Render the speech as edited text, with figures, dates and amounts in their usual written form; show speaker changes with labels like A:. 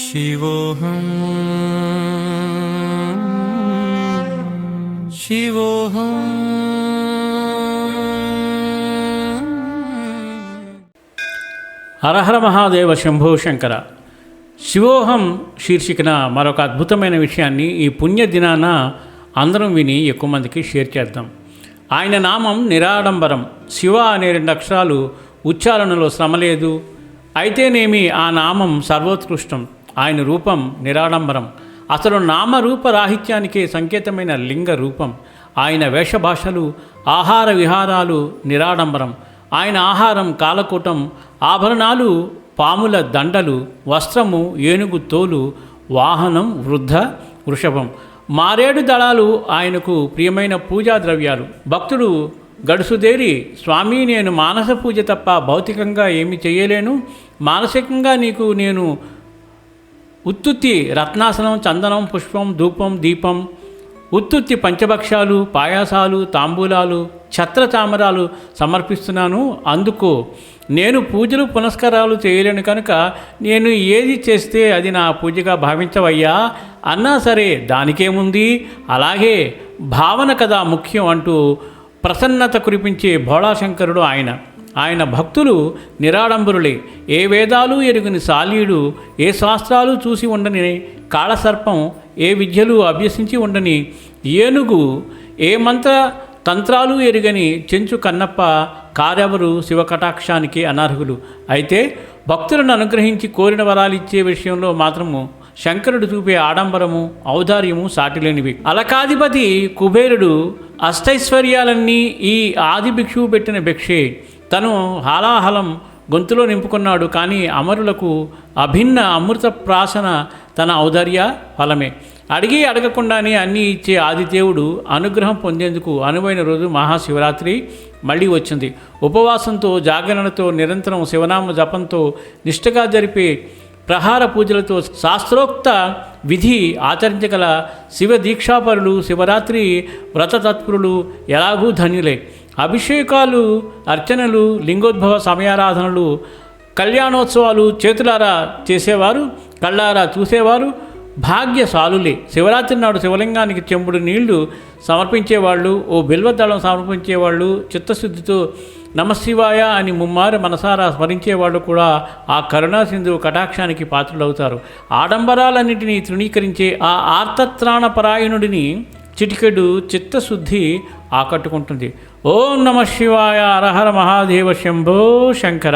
A: शिवोऽहं शिवोऽहं
B: హరహర మహాదేవ శంభో శంకర. శివోహం శీర్షికన మరొక అద్భుతమైన విషయాన్ని ఈ పుణ్య దినాన అందరం విని ఎక్కువ మందికి షేర్ చేద్దాం. ఆయన నామం నిరాడంబరం. శివ అనే 2 అక్షరాలు ఉచ్చారణలో శ్రమ లేదు. అయితేనేమి ఆ నామం సర్వోత్కృష్టం. ఆయన రూపం నిరాడంబరం. అసలు నామరూప రాహిత్యానికే సంకేతమైన లింగ రూపం. ఆయన వేషభాషలు, ఆహార విహారాలు నిరాడంబరం. ఆయన ఆహారం కాలకూటం, ఆభరణాలు పాముల దండలు, వస్త్రము ఏనుగు తోలు, వాహనం వృద్ధ వృషభం. మారేడు దళాలు ఆయనకు ప్రియమైన పూజా ద్రవ్యాలు. భక్తుడు గడుసుదేరి, స్వామి నేను మానస పూజ తప్ప భౌతికంగా ఏమి చేయలేను, మానసికంగా నీకు నేను ఉత్తుత్తి రత్నాసనం, చందనం, పుష్పం, ధూపం, దీపం, ఉత్తుత్తి పంచభక్షాలు, పాయాసాలు, తాంబూలాలు, ఛత్ర చామరాలు సమర్పిస్తున్నాను. అందుకు నేను పూజలు పునస్కారాలు చేయలేను కనుక నేను ఏది చేస్తే అది నా పూజగా భావించవయ్యా అన్నా సరే దానికేముంది, అలాగే భావన కదా ముఖ్యం అంటూ ప్రసన్నత కురిపించే భోళాశంకరుడు ఆయన. ఆయన భక్తులు నిరాడంబరులే. ఏ వేదాలు ఎరుగని సాలీడు, ఏ శాస్త్రాలు చూసి ఉండని కాళసర్పం, ఏ విద్యలు అభ్యసించి ఉండని ఏనుగు, ఏ మంత్ర తంత్రాలు ఎరుగని చెంచు కన్నప్ప కారెవరు శివకటాక్షానికి అనర్హులు. అయితే భక్తులను అనుగ్రహించి కోరిన వరాలిచ్చే విషయంలో మాత్రము శంకరుడు చూపే ఆడంబరము, ఔదార్యము సాటిలేనివి. అలకాధిపతి కుబేరుడు అష్టైశ్వర్యాలన్నీ ఈ ఆది భిక్షువు పెట్టిన భిక్షే. తను హాలాహలం గొంతులో నింపుకున్నాడు. కానీ అమరులకు అభిన్న అమృత ప్రాసన తన ఔదార్య ఫలమే. అడిగి అడగకుండానే అన్నీ ఇచ్చే ఆదిదేవుడు అనుగ్రహం పొందేందుకు అనువైన రోజు మహాశివరాత్రి మళ్ళీ వచ్చింది. ఉపవాసంతో, జాగరణతో, నిరంతరం శివనామ జపంతో, నిష్ఠగా జరిపే ప్రహార పూజలతో శాస్త్రోక్త విధి ఆచరించగల శివ దీక్షాపరులు, శివరాత్రి వ్రతతత్పరులు ఎలాగూ ధన్యులే. అభిషేకాలు, అర్చనలు, లింగోద్భవ సమయారాధనలు, కళ్యాణోత్సవాలు చేతులారా చేసేవారు, కళ్ళారా చూసేవారు భాగ్యశాలులే. శివరాత్రి నాడు శివలింగానికి చెంబుడు నీళ్లు సమర్పించేవాళ్ళు, ఓ బిల్వదళం సమర్పించేవాళ్ళు, చిత్తశుద్ధితో నమశివాయ అని ముమ్మారు మనసారా స్మరించేవాళ్ళు కూడా ఆ కరుణాసింధు కటాక్షానికి పాత్రులవుతారు. ఆడంబరాలన్నింటినీ తృణీకరించే ఆ ఆర్తత్రాణపరాయణుడిని చిటికెడు చిత్తశుద్ధి ఆకట్టుకుంటుంది. ఓం నమ శివాయ. హరహర మహాదేవ శంభో శంకర.